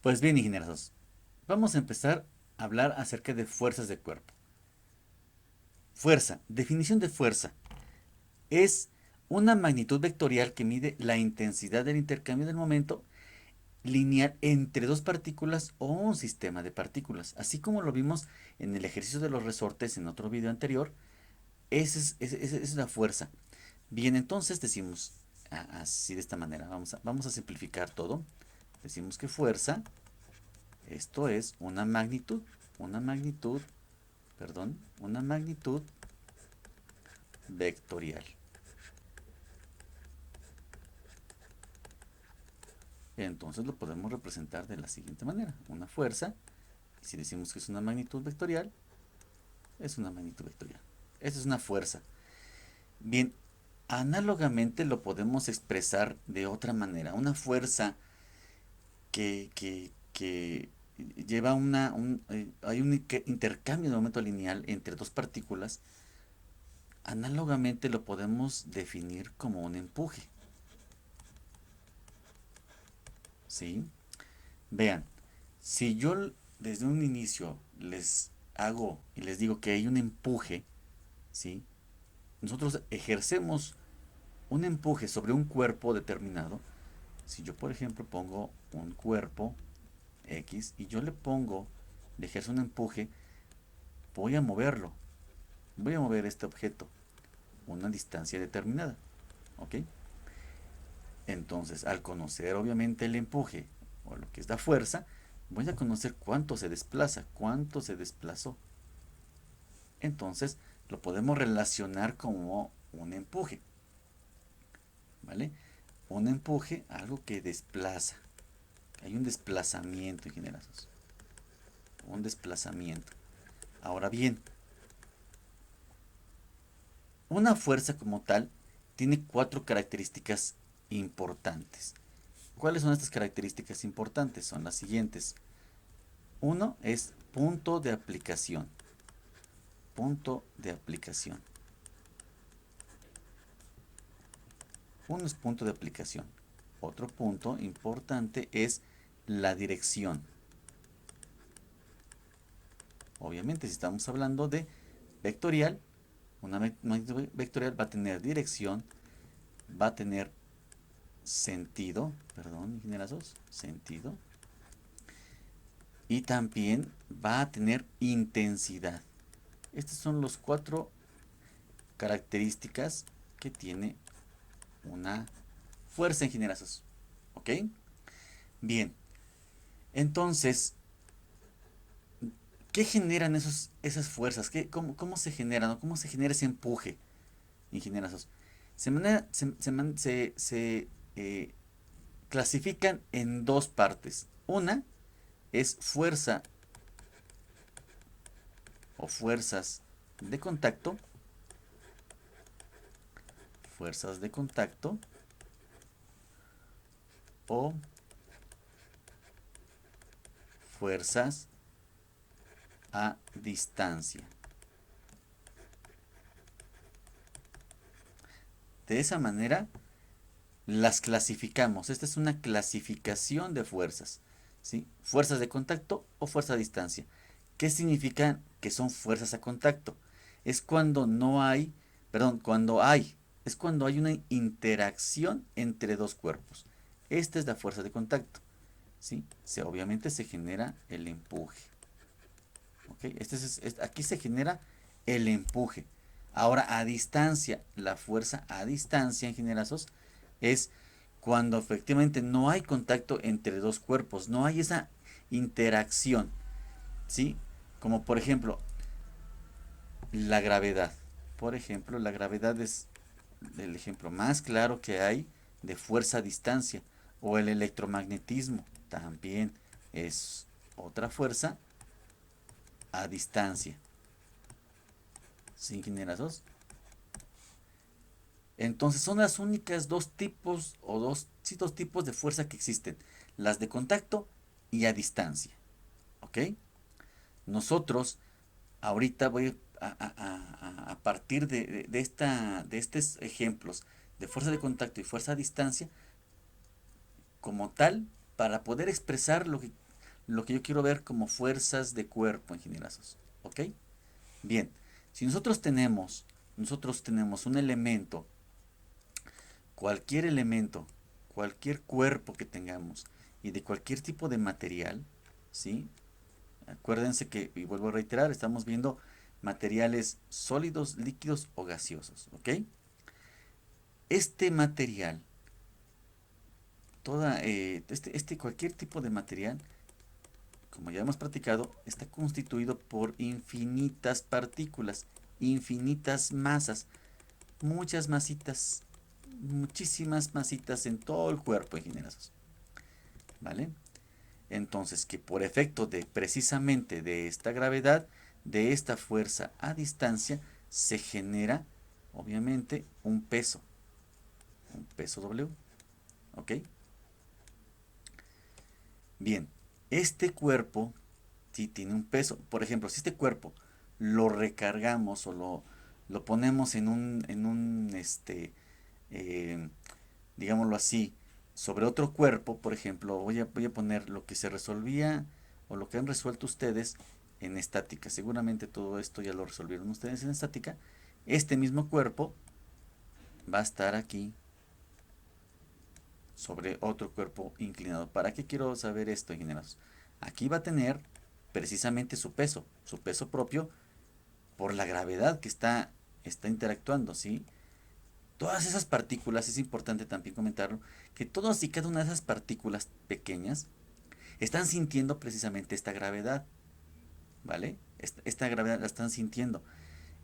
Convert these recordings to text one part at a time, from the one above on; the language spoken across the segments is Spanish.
Pues bien, ingenieros, vamos a empezar a hablar acerca de fuerzas de cuerpo. Fuerza, definición de fuerza, es una magnitud vectorial que mide la intensidad del intercambio del momento lineal entre dos partículas o un sistema de partículas. Así como lo vimos en el ejercicio de los resortes en otro video anterior, esa es la fuerza. Bien, entonces decimos así de esta manera, vamos a simplificar todo. Decimos que fuerza, esto es una magnitud, perdón, una magnitud vectorial. Entonces lo podemos representar de la siguiente manera. Una fuerza, si decimos que es una magnitud vectorial, es una magnitud vectorial. Esta es una fuerza. Bien, análogamente lo podemos expresar de otra manera. Una fuerza que lleva hay un intercambio de momento lineal entre dos partículas. Análogamente lo podemos definir como un empuje. ¿Sí? Vean, si yo desde un inicio les hago y les digo que hay un empuje, ¿sí? Nosotros ejercemos un empuje sobre un cuerpo determinado. Si yo, por ejemplo, pongo un cuerpo X y yo le ejerzo un empuje, voy a moverlo. Voy a mover este objeto a una distancia determinada. ¿Ok? Entonces, al conocer obviamente el empuje o lo que es la fuerza, voy a conocer cuánto se desplaza, cuánto se desplazó. Entonces, lo podemos relacionar como un empuje. ¿Vale? Un empuje, algo que desplaza. Hay un desplazamiento en general. Un desplazamiento. Ahora bien, una fuerza como tal tiene cuatro características importantes. ¿Cuáles son estas características importantes? Son las siguientes. Uno es punto de aplicación. Punto de aplicación. Uno es punto de aplicación. Otro punto importante es la dirección. Obviamente, si estamos hablando de vectorial, una magnitud vectorial va a tener dirección, va a tener sentido, perdón, ingenierazos, sentido, y también va a tener intensidad. Estas son las cuatro características que tiene una fuerza en generazos. ¿Ok? Bien. Entonces, ¿qué generan esas fuerzas? Cómo se generan? ¿Cómo se genera ese empuje en generazos? Se clasifican en dos partes. Una es fuerza o fuerzas de contacto. Fuerzas de contacto o fuerzas a distancia. De esa manera las clasificamos. Esta es una clasificación de fuerzas. ¿Sí? Fuerzas de contacto o fuerza a distancia. ¿Qué significan que son fuerzas a contacto? Es cuando no hay, perdón, es cuando hay una interacción entre dos cuerpos. Esta es la fuerza de contacto. ¿Sí? Obviamente se genera el empuje. ¿Ok? Aquí se genera el empuje. Ahora, a distancia, la fuerza a distancia en generazos es cuando efectivamente no hay contacto entre dos cuerpos, no hay esa interacción, ¿sí? Como por ejemplo, la gravedad. Por ejemplo, la gravedad es el ejemplo más claro que hay de fuerza a distancia. O el electromagnetismo también es otra fuerza a distancia. ¿Sí, ingenierazos? Entonces son las únicas dos tipos o dos tipos de fuerza que existen. Las de contacto y a distancia. ¿Ok? Nosotros ahorita voy a partir de estos ejemplos de fuerza de contacto y fuerza a distancia como tal para poder expresar lo que yo quiero ver como fuerzas de cuerpo, ingenierazos. ¿Ok? Bien, si nosotros tenemos un elemento, elemento, cualquier cuerpo que tengamos y de cualquier tipo de material, ¿sí? Acuérdense que, y vuelvo a reiterar, estamos viendo materiales sólidos, líquidos o gaseosos, ¿ok? Este material, cualquier tipo de material, como ya hemos practicado, está constituido por infinitas partículas, infinitas masas, muchas masitas, muchísimas masitas en todo el cuerpo, ingenieros, ¿vale? Entonces, que por efecto de precisamente de esta gravedad, de esta fuerza a distancia, se genera, obviamente, un peso W, ¿ok? Bien, este cuerpo sí tiene un peso. Por ejemplo, si este cuerpo lo recargamos o lo ponemos eh, digámoslo así, sobre otro cuerpo, por ejemplo, voy a poner lo que se resolvía o lo que han resuelto ustedes en estática. Seguramente todo esto ya lo resolvieron ustedes en estática. Este mismo cuerpo va a estar aquí sobre otro cuerpo inclinado. ¿Para qué quiero saber esto, ingenieros? Aquí va a tener precisamente su peso propio por la gravedad que está interactuando, ¿sí? Todas esas partículas, es importante también comentarlo, que todas y cada una de esas partículas pequeñas están sintiendo precisamente esta gravedad, ¿vale? Esta gravedad la están sintiendo.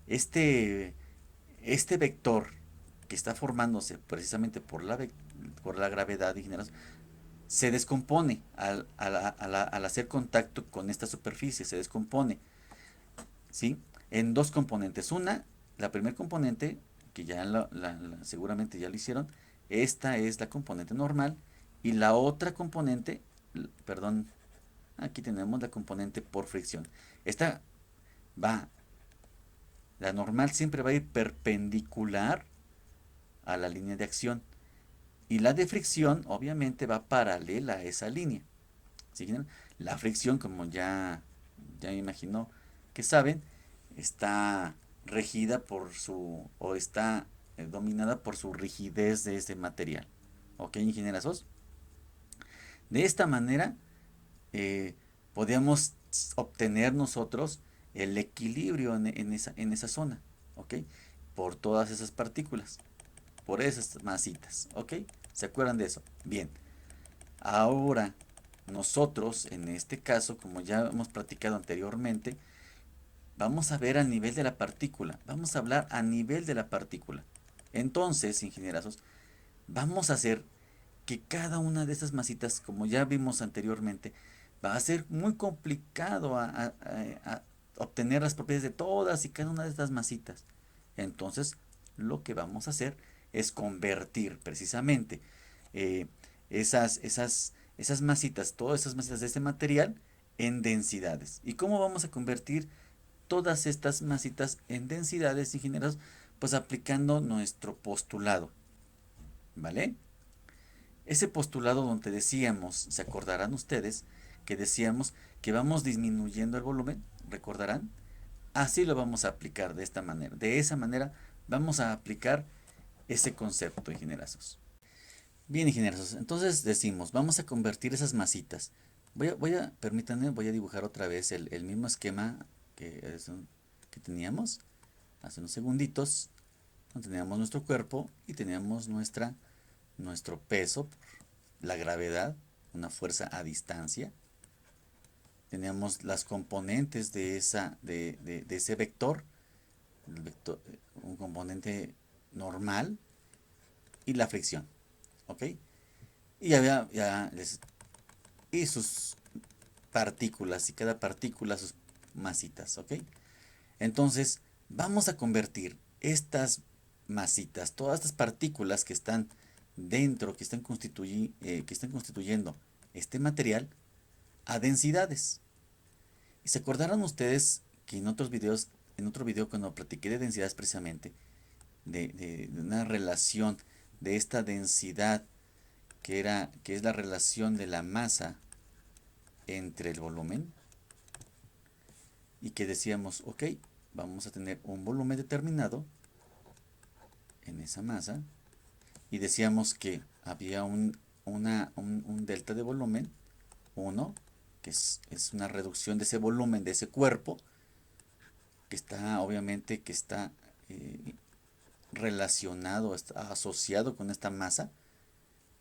Este, este vector que está formándose precisamente por la gravedad, ingenieros, se descompone al hacer contacto con esta superficie, se descompone, ¿sí? En dos componentes. La primera componente, que ya seguramente ya lo hicieron, esta es la componente normal, y la otra componente, perdón, aquí tenemos la componente por fricción. Esta va, la normal siempre va a ir perpendicular a la línea de acción, y la de fricción obviamente va paralela a esa línea. ¿Sí? La fricción, como ya me imagino que saben, está regida o está dominada por su rigidez de este material. ¿Ok, ingenierazos? De esta manera, eh, podemos obtener nosotros el equilibrio en esa zona, ¿ok? Por todas esas partículas, por esas masitas, ¿ok? ¿Se acuerdan de eso? Bien. Ahora, nosotros, en este caso, como ya hemos platicado anteriormente, vamos a ver a nivel de la partícula. Vamos a hablar a nivel de la partícula. Entonces, ingenierazos, vamos a hacer que cada una de estas masitas, como ya vimos anteriormente, va a ser muy complicado a obtener las propiedades de todas y cada una de estas masitas. Entonces, lo que vamos a hacer es convertir precisamente eh, esas masitas, todas esas masitas de este material en densidades. ¿Y cómo vamos a convertir todas estas masitas en densidades, ingenieros? Pues aplicando nuestro postulado, ¿vale? Ese postulado donde decíamos, se acordarán ustedes, que decíamos que vamos disminuyendo el volumen, ¿recordarán? Así lo vamos a aplicar de esta manera. De esa manera vamos a aplicar ese concepto, ingenierazos. Bien, ingenieros, entonces decimos, vamos a convertir esas masitas. Permítanme, voy a dibujar otra vez el mismo esquema que teníamos hace unos segunditos. Teníamos nuestro cuerpo y teníamos nuestro peso, la gravedad, una fuerza a distancia. Teníamos las componentes de ese vector, un componente normal y la fricción. ¿Ok? Y y sus partículas, y cada partícula sus masitas, ¿ok? Entonces, vamos a convertir estas masitas, todas estas partículas que están dentro, que están constituyendo este material, a densidades. Y se acordaron ustedes que en otro video cuando platiqué de densidades precisamente, de una relación de esta densidad que es la relación de la masa entre el volumen, y que decíamos, ok, vamos a tener un volumen determinado en esa masa, y decíamos que había un delta de volumen 1, que es una reducción de ese volumen, de ese cuerpo, que está, obviamente, que está relacionado, está asociado con esta masa,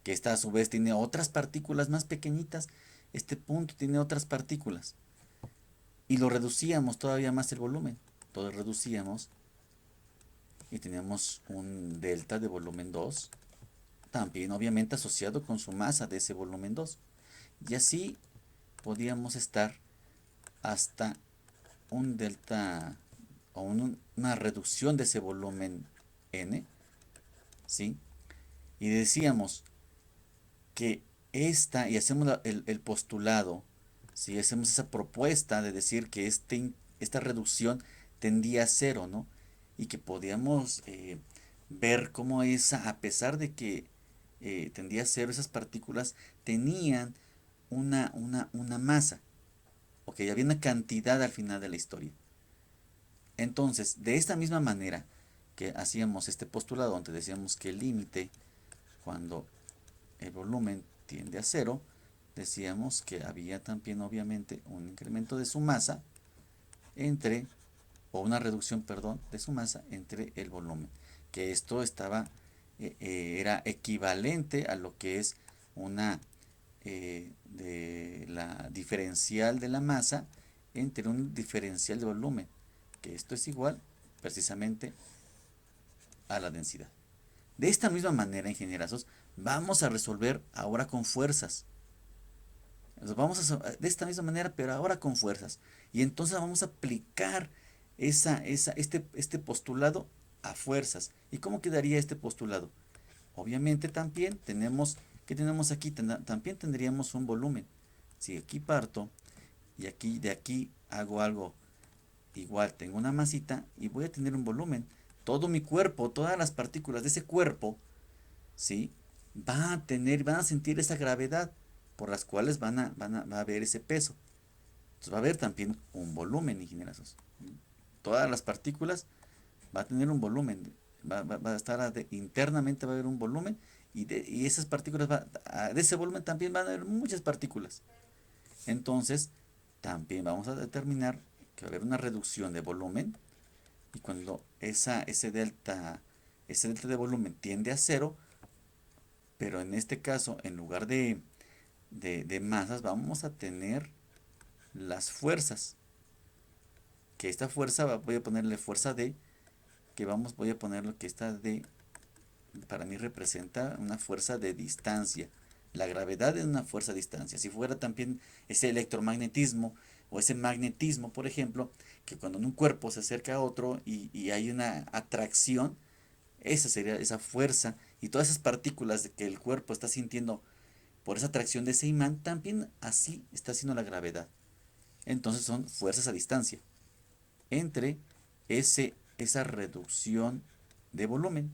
que esta a su vez tiene otras partículas más pequeñitas. Este punto tiene otras partículas. Y lo reducíamos todavía más el volumen. Todo reducíamos y teníamos un delta de volumen 2, también obviamente asociado con su masa de ese volumen 2. Y así podíamos estar hasta un delta o una reducción de ese volumen n, ¿sí? Y decíamos que y hacemos el postulado, si hacemos esa propuesta de decir que esta reducción tendía a cero, ¿no? Y que podíamos ver cómo a pesar de que tendía a cero, esas partículas tenían una masa, ok, había una cantidad al final de la historia. Entonces, de esta misma manera que hacíamos este postulado, donde decíamos que el límite, cuando el volumen tiende a cero, decíamos que había también obviamente un incremento de su masa entre, o una reducción, perdón, de su masa entre el volumen, que esto era equivalente a lo que es una de la diferencial de la masa entre un diferencial de volumen, que esto es igual precisamente a la densidad. De esta misma manera, ingenierazos, vamos a resolver ahora con fuerzas. De esta misma manera, pero ahora con fuerzas. Y entonces vamos a aplicar este postulado a fuerzas. ¿Y cómo quedaría este postulado? Obviamente también ¿qué tenemos aquí? También tendríamos un volumen. Si aquí parto y de aquí hago algo igual, tengo una masita y voy a tener un volumen. Todo mi cuerpo, todas las partículas de ese cuerpo, ¿sí? Van a sentir esa gravedad por las cuales va a haber ese peso. Entonces va a haber también un volumen, ingenierazos. Todas las partículas va a tener un volumen, va a estar internamente va a haber un volumen y esas partículas, de ese volumen también van a haber muchas partículas. Entonces, también vamos a determinar que va a haber una reducción de volumen y cuando ese delta de volumen tiende a cero, pero en este caso, en lugar de masas, vamos a tener las fuerzas. Que esta fuerza, voy a ponerle fuerza D, voy a ponerlo que esta D para mí representa una fuerza de distancia. La gravedad es una fuerza de distancia. Si fuera también ese electromagnetismo o ese magnetismo, por ejemplo, que cuando un cuerpo se acerca a otro y hay una atracción, esa sería esa fuerza y todas esas partículas que el cuerpo está sintiendo por esa atracción de ese imán, también así está haciendo la gravedad. Entonces son fuerzas a distancia entre esa reducción de volumen.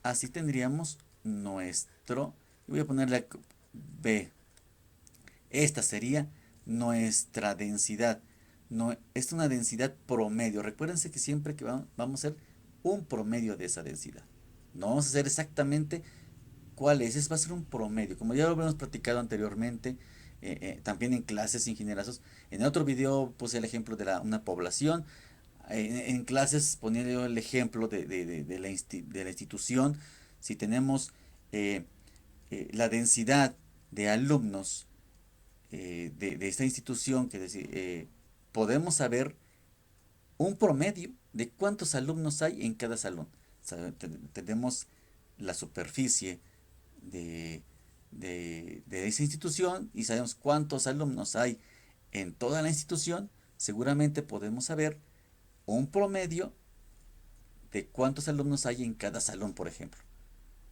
Así tendríamos voy a ponerle B. Esta sería nuestra densidad. No, es una densidad promedio. Recuérdense que siempre que vamos a hacer un promedio de esa densidad. No vamos a hacer exactamente cuál es. Va a ser un promedio. Como ya lo habíamos platicado anteriormente, también en clases ingenierazos. En el otro video puse el ejemplo de una población. En clases ponía yo el ejemplo de la institución. Si tenemos eh, la densidad de alumnos de esta institución, que decir, podemos saber un promedio de cuántos alumnos hay en cada salón. O sea, tenemos la superficie de, de esa institución y sabemos cuántos alumnos hay en toda la institución. Seguramente podemos saber un promedio de cuántos alumnos hay en cada salón, por ejemplo.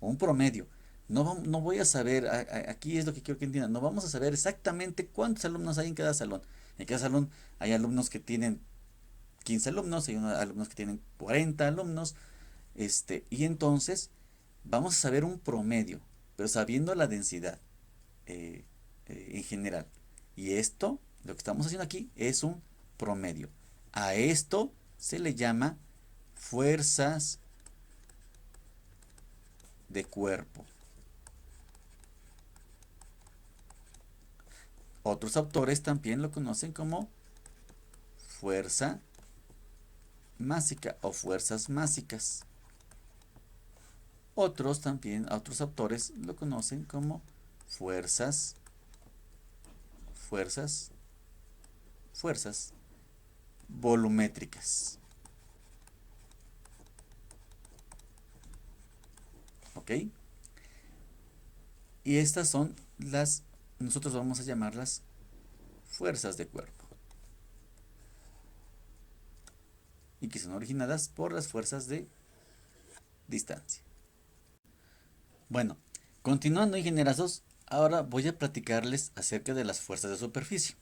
Un promedio. No voy a saber, aquí es lo que quiero que entiendan, no vamos a saber exactamente cuántos alumnos hay en cada salón. En cada salón hay alumnos que tienen 15 alumnos, hay alumnos que tienen 40 alumnos, y entonces vamos a saber un promedio, pero sabiendo la densidad en general. Y esto, lo que estamos haciendo aquí, es un promedio. A esto se le llama fuerzas de cuerpo. Otros autores también lo conocen como fuerza másica o fuerzas másicas. Otros autores lo conocen como fuerzas, fuerzas, fuerzas volumétricas. ¿Ok? Y estas son nosotros vamos a llamarlas fuerzas de cuerpo. Y que son originadas por las fuerzas de distancia. Bueno, continuando ingenierazos, ahora voy a platicarles acerca de las fuerzas de superficie.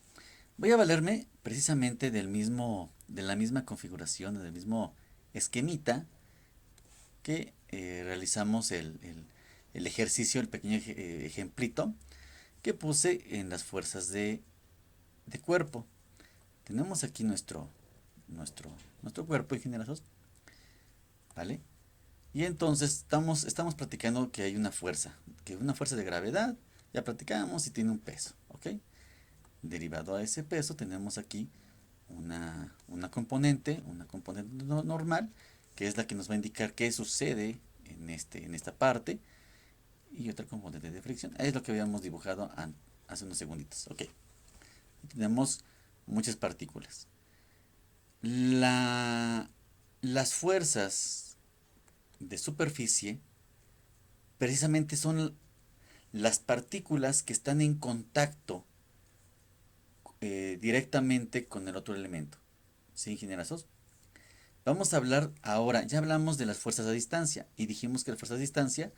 Voy a valerme precisamente de la misma configuración, del mismo esquemita que realizamos el ejercicio, el pequeño ejemplito que puse en las fuerzas de cuerpo. Tenemos aquí nuestro cuerpo, ingenierazos, ¿vale? Y entonces estamos platicando que hay una fuerza de gravedad, ya platicamos y tiene un peso, ¿ok? Derivado a ese peso tenemos aquí una componente normal, que es la que nos va a indicar qué sucede en esta parte, y otra componente de fricción, es lo que habíamos dibujado hace unos segunditos, ok. Tenemos muchas partículas. Las fuerzas de superficie precisamente son las partículas que están en contacto directamente con el otro elemento. ¿Sí, ingenierazos? Vamos a hablar ahora, ya hablamos de las fuerzas a distancia y dijimos que las fuerzas a distancia,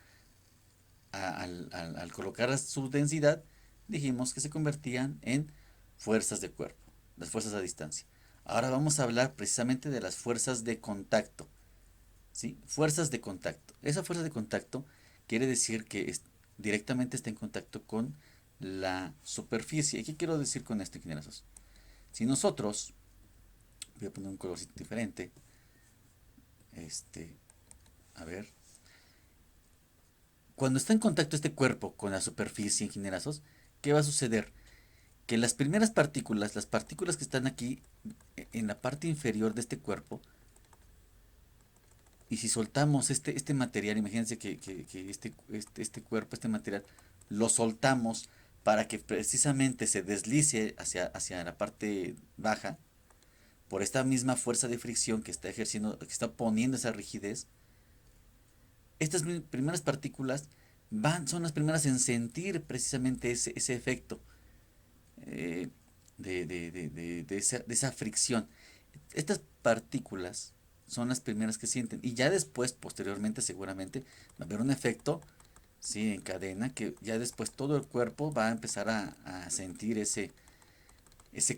al colocar su densidad, dijimos que se convertían en fuerzas de cuerpo, las fuerzas a distancia. Ahora vamos a hablar precisamente de las fuerzas de contacto. ¿Sí? Fuerzas de contacto. Esa fuerza de contacto quiere decir que directamente está en contacto con la superficie. ¿Y qué quiero decir con esto, ingenieros? Si nosotros, voy a poner un colorcito diferente, este, a ver, cuando está en contacto este cuerpo con la superficie, ingenierazos, ¿qué va a suceder? Que las primeras partículas, las partículas que están aquí en la parte inferior de este cuerpo, y si soltamos este material, imagínense que este cuerpo, este material, lo soltamos para que precisamente se deslice hacia la parte baja, por esta misma fuerza de fricción que está ejerciendo, que está poniendo esa rigidez, estas primeras partículas son las primeras en sentir precisamente ese efecto eh, de esa fricción. Estas partículas son las primeras que sienten y ya después, posteriormente, seguramente va a haber un efecto, sí, en cadena, que ya después todo el cuerpo va a empezar a sentir ese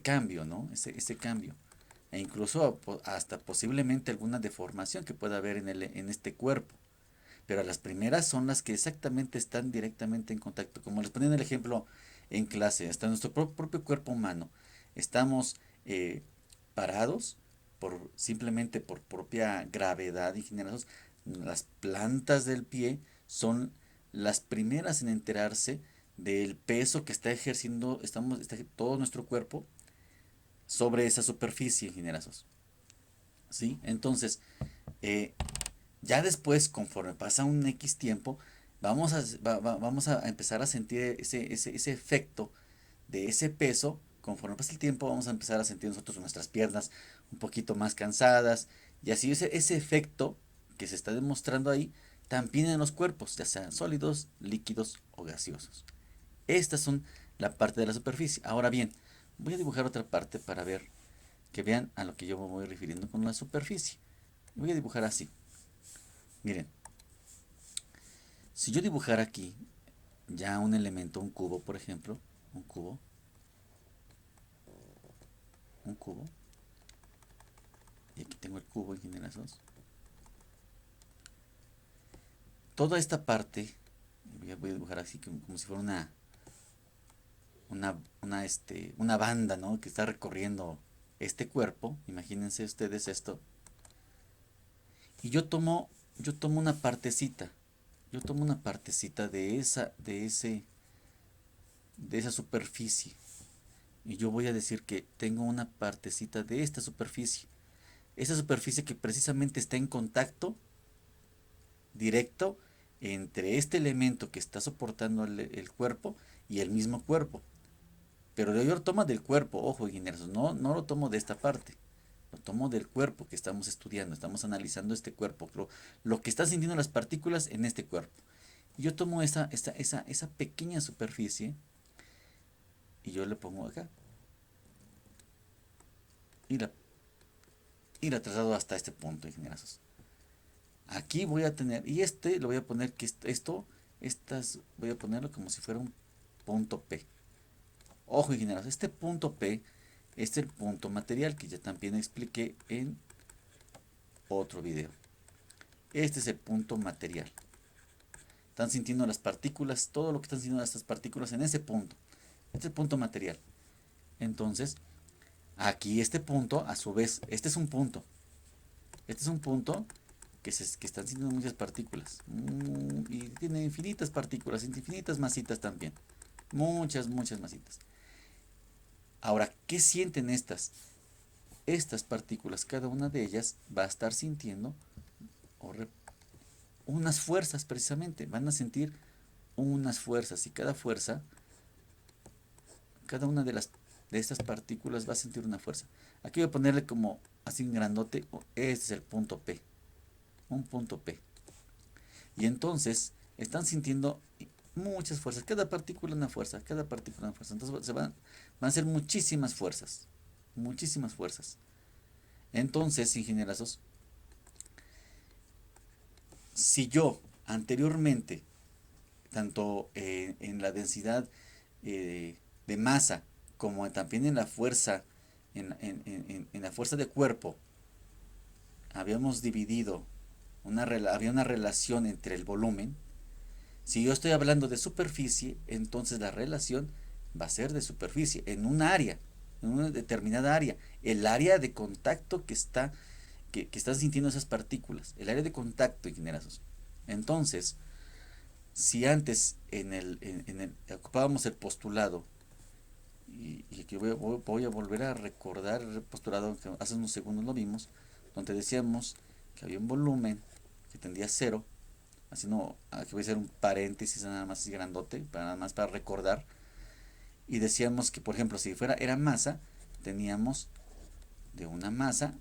cambio, ¿no? Ese cambio. E incluso hasta posiblemente alguna deformación que pueda haber en este cuerpo. Pero las primeras son las que exactamente están directamente en contacto. Como les ponía en el ejemplo en clase, hasta nuestro propio cuerpo humano. Estamos parados simplemente por propia gravedad y generados. Las plantas del pie son las primeras en enterarse del peso que está ejerciendo todo nuestro cuerpo sobre esa superficie, generosos. ¿Sí? Entonces, eh, ya después, conforme pasa un X tiempo, vamos a empezar a sentir ese efecto de ese peso. Conforme pasa el tiempo, vamos a empezar a sentir nosotros nuestras piernas un poquito más cansadas. Y así ese efecto que se está demostrando ahí, también en los cuerpos, ya sean sólidos, líquidos o gaseosos. Estas son la parte de la superficie. Ahora bien, voy a dibujar otra parte para ver, que vean a lo que yo me voy refiriendo con la superficie. Voy a dibujar así. Miren, si yo dibujara aquí ya un elemento, un cubo, por ejemplo, un cubo, un cubo, y aquí tengo el cubo en generazos, toda esta parte, voy a dibujar así como si fuera una banda, ¿no? Que está recorriendo este cuerpo, imagínense ustedes esto, y yo tomo una partecita, yo tomo una partecita de esa superficie, y yo voy a decir que tengo una partecita de esta superficie, esa superficie que precisamente está en contacto directo entre este elemento que está soportando el cuerpo y el mismo cuerpo. Pero yo lo tomo del cuerpo, ojo, ingenieros, no lo tomo de esta parte. Lo tomo del cuerpo que estamos estudiando, estamos analizando este cuerpo, lo que están sintiendo las partículas en este cuerpo. Y yo tomo esa pequeña superficie y yo le pongo acá. Y la traslado hasta este punto, ingenieros. Aquí voy a tener, y lo voy a poner que voy a ponerlo como si fuera un punto P. Ojo, ingenieros, este punto P es el punto material que ya también expliqué en otro video. Este es el punto material. Están sintiendo las partículas, todo lo que están sintiendo estas partículas en ese punto. Este es el punto material. Entonces, aquí este punto, a su vez, este es un punto. Este es un punto que están sintiendo muchas partículas. Y tiene infinitas partículas, infinitas masitas también. Muchas masitas. Ahora, ¿qué sienten estas partículas? Cada una de ellas va a estar sintiendo unas fuerzas precisamente. Van a sentir unas fuerzas y cada una de estas partículas va a sentir una fuerza. Aquí voy a ponerle como así un grandote. Este es el punto P. Un punto P. Y entonces están sintiendo muchas fuerzas. Cada partícula una fuerza. Cada partícula una fuerza. Entonces van a ser muchísimas fuerzas. Muchísimas fuerzas. Entonces, ingenierazos, si yo anteriormente, tanto en la densidad de masa como también en la fuerza, en la fuerza de cuerpo, habíamos dividido, había una relación entre el volumen. Si yo estoy hablando de superficie, entonces la relación va a ser de superficie, en un área, en una determinada área, el área de contacto que están sintiendo esas partículas, el área de contacto, ingenierazos. Entonces, si antes ocupábamos el postulado, y aquí voy a volver a recordar el postulado que hace unos segundos lo vimos, donde decíamos que había un volumen que tendía a cero, así no, aquí voy a hacer un paréntesis nada más así grandote, nada más para recordar, y decíamos que por ejemplo si era masa, teníamos de una masa,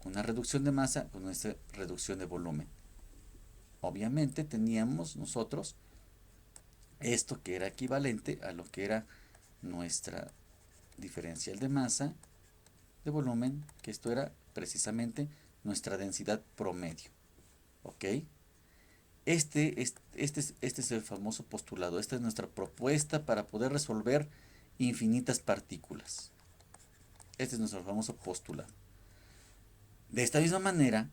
una reducción de masa con esta reducción de volumen. Obviamente teníamos nosotros esto que era equivalente a lo que era nuestra diferencial de masa, de volumen, que esto era precisamente nuestra densidad promedio. ¿Ok? Este es el famoso postulado, esta es nuestra propuesta para poder resolver infinitas partículas. Este es nuestro famoso postulado. De esta misma manera,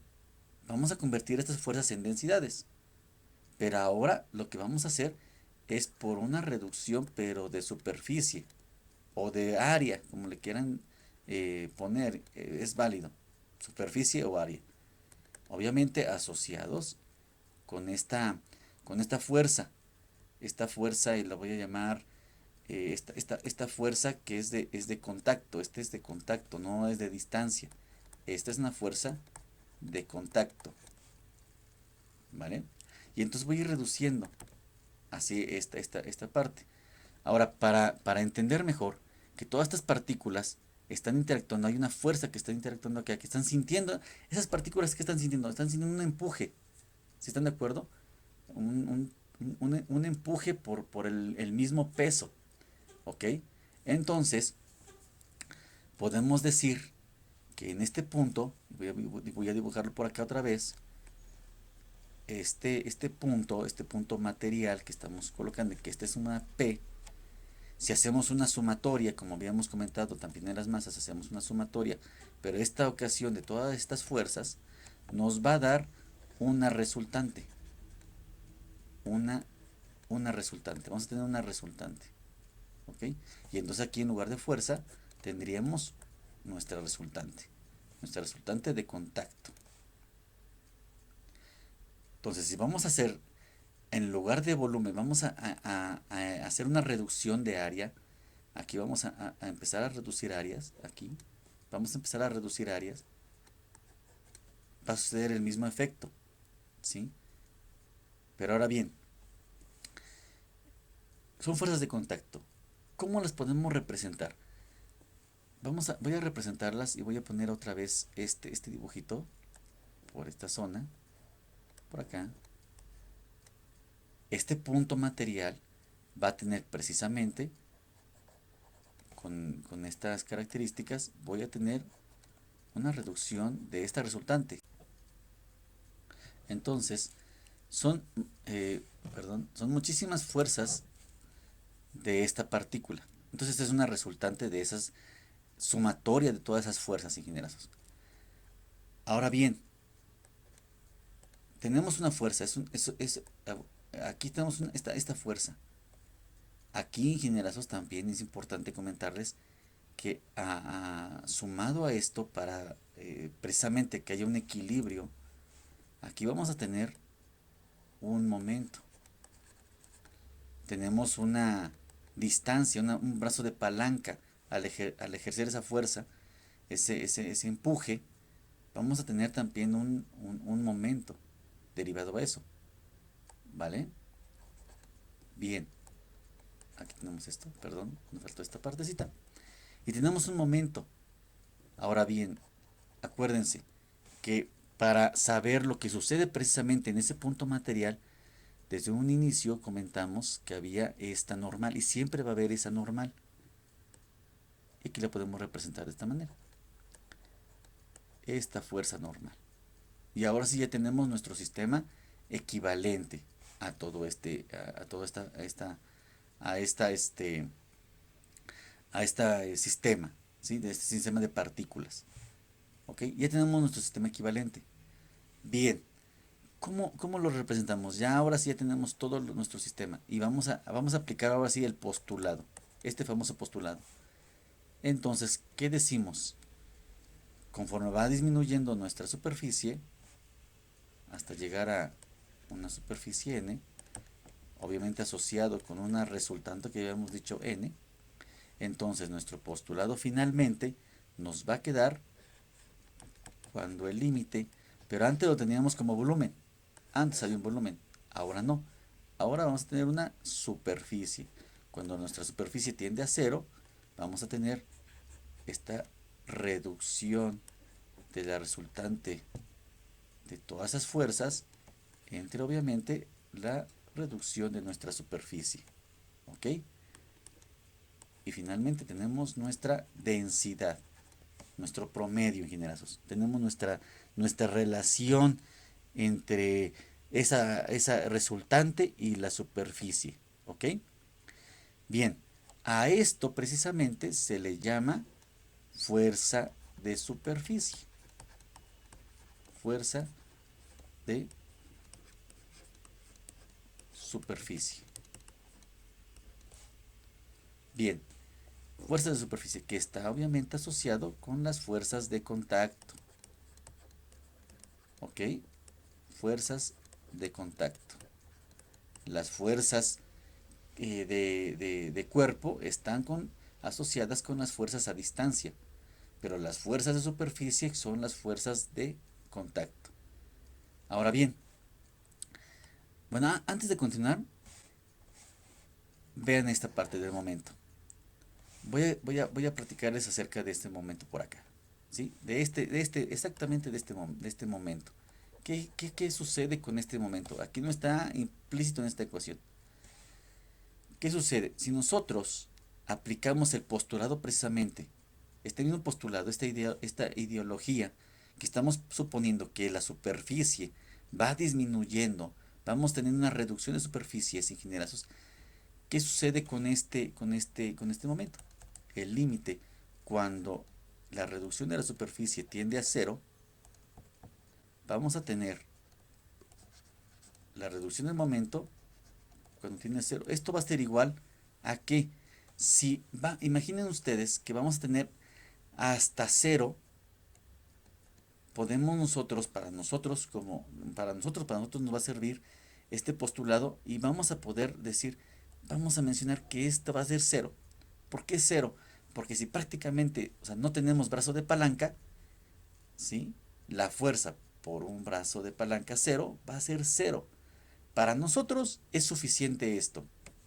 vamos a convertir estas fuerzas en densidades. Pero ahora lo que vamos a hacer es por una reducción, pero de superficie o de área, como le quieran poner, es válido, superficie o área. Obviamente asociados con esta fuerza. Esta fuerza, y la voy a llamar esta fuerza que es de contacto. Este es de contacto, no es de distancia. Esta es una fuerza de contacto. ¿Vale? Y entonces voy a ir reduciendo así esta parte. Ahora, para entender mejor que todas estas partículas están interactuando, hay una fuerza que está interactuando acá, que están sintiendo, esas partículas que están sintiendo un empuje. ¿Sí están de acuerdo? Un empuje por el mismo peso. ¿Ok? Entonces, podemos decir que en este punto, voy a dibujarlo por acá otra vez, este punto material que estamos colocando, que esta es una P, si hacemos una sumatoria, como habíamos comentado también en las masas, hacemos una sumatoria, pero esta ocasión de todas estas fuerzas nos va a dar una resultante. Una resultante. Vamos a tener una resultante. ¿ok? Y entonces aquí en lugar de fuerza tendríamos nuestra resultante de contacto. Entonces, si vamos a hacer, en lugar de volumen, vamos a hacer una reducción de área. Aquí vamos a empezar a reducir áreas. Aquí vamos a empezar a reducir áreas. Va a suceder el mismo efecto, ¿sí? Pero ahora bien, son fuerzas de contacto. ¿Cómo las podemos representar? Voy a representarlas y voy a poner otra vez este dibujito por esta zona, por acá. Este punto material va a tener precisamente, con estas características, voy a tener una reducción de esta resultante. Entonces, son, son muchísimas fuerzas de esta partícula. Entonces, esta es una resultante de esas sumatoria de todas esas fuerzas ingenieras. Ahora bien, tenemos una fuerza, aquí tenemos esta fuerza. Aquí, ingenierazos, también es importante comentarles que sumado a esto, para precisamente que haya un equilibrio, aquí vamos a tener un momento. Tenemos una distancia, un brazo de palanca al ejercer esa fuerza, ese empuje. Vamos a tener también un momento derivado a eso. ¿Vale? Bien. Aquí tenemos esto, perdón, me faltó esta partecita. Y tenemos un momento. Ahora bien, acuérdense que para saber lo que sucede precisamente en ese punto material, desde un inicio comentamos que había esta normal y siempre va a haber esa normal. Y aquí la podemos representar de esta manera. Esta fuerza normal. Y ahora sí ya tenemos nuestro sistema equivalente a todo este sistema, ¿sí? De este sistema de partículas. ¿Ok? Ya tenemos nuestro sistema equivalente. Bien, ¿cómo lo representamos? Ya ahora sí ya tenemos todo nuestro sistema y vamos a aplicar ahora sí el postulado, este famoso postulado. Entonces, ¿qué decimos? Conforme va disminuyendo nuestra superficie hasta llegar a una superficie n, obviamente asociado con una resultante que habíamos dicho n, entonces nuestro postulado finalmente nos va a quedar cuando el límite, pero antes lo teníamos como volumen, antes había un volumen, ahora no, ahora vamos a tener una superficie. Cuando nuestra superficie tiende a cero, vamos a tener esta reducción de la resultante de todas esas fuerzas entre obviamente la reducción de nuestra superficie. ¿Ok? Y finalmente tenemos nuestra densidad, nuestro promedio en general. Tenemos nuestra relación entre esa resultante y la superficie. ¿Ok? Bien, a esto precisamente se le llama fuerza de superficie. Fuerza de superficie. Bien, fuerza de superficie que está obviamente asociado con las fuerzas de contacto. ¿Ok? Fuerzas de contacto. Las fuerzas de cuerpo están asociadas con las fuerzas a distancia, pero las fuerzas de superficie son las fuerzas de contacto. Ahora bien, bueno, antes de continuar, vean esta parte del momento. Voy a platicarles acerca de este momento por acá, ¿sí? Exactamente de este momento. ¿Qué sucede con este momento? Aquí no está implícito en esta ecuación. ¿Qué sucede? Si nosotros aplicamos el postulado precisamente, este mismo postulado, esta ideología, que estamos suponiendo que la superficie va disminuyendo, vamos teniendo una reducción de superficies ingenierazos, ¿qué sucede con este momento? El límite, cuando la reducción de la superficie tiende a cero, vamos a tener la reducción del momento cuando tiende a cero. Esto va a ser igual a que Si va, imaginen ustedes que vamos a tener hasta cero, podemos nosotros, para nosotros nos va a servir este postulado y vamos a poder decir, vamos a mencionar que esto va a ser cero. ¿Por qué cero? Porque si prácticamente, o sea, no tenemos brazo de palanca, ¿sí? La fuerza por un brazo de palanca cero va a ser cero. Para nosotros es suficiente esto.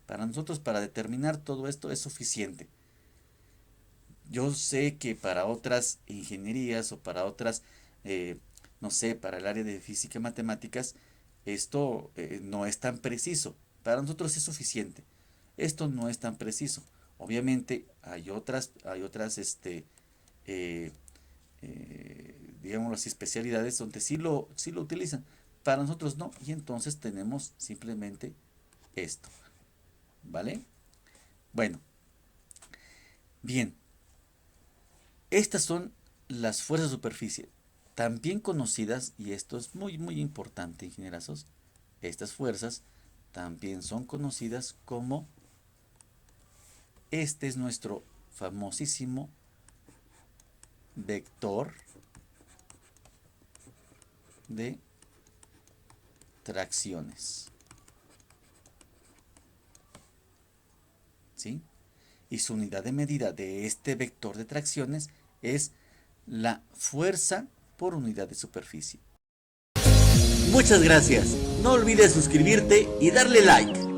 Para nosotros, para determinar todo esto es suficiente. Yo sé que para otras ingenierías o para otras, eh, no sé, para el área de física y matemáticas, esto no es tan preciso. Para nosotros es suficiente. Esto no es tan preciso. Obviamente hay otras, eh, digámoslo así, especialidades donde sí lo utilizan. Para nosotros no. Y entonces tenemos simplemente esto. ¿Vale? Bueno, bien. Estas son las fuerzas de superficie, también conocidas, y esto es muy muy importante, ingenierazos, estas fuerzas también son conocidas como, este es nuestro famosísimo vector de tracciones, ¿sí? Y su unidad de medida de este vector de tracciones es la fuerza por unidad de superficie. Muchas gracias. No olvides suscribirte y darle like.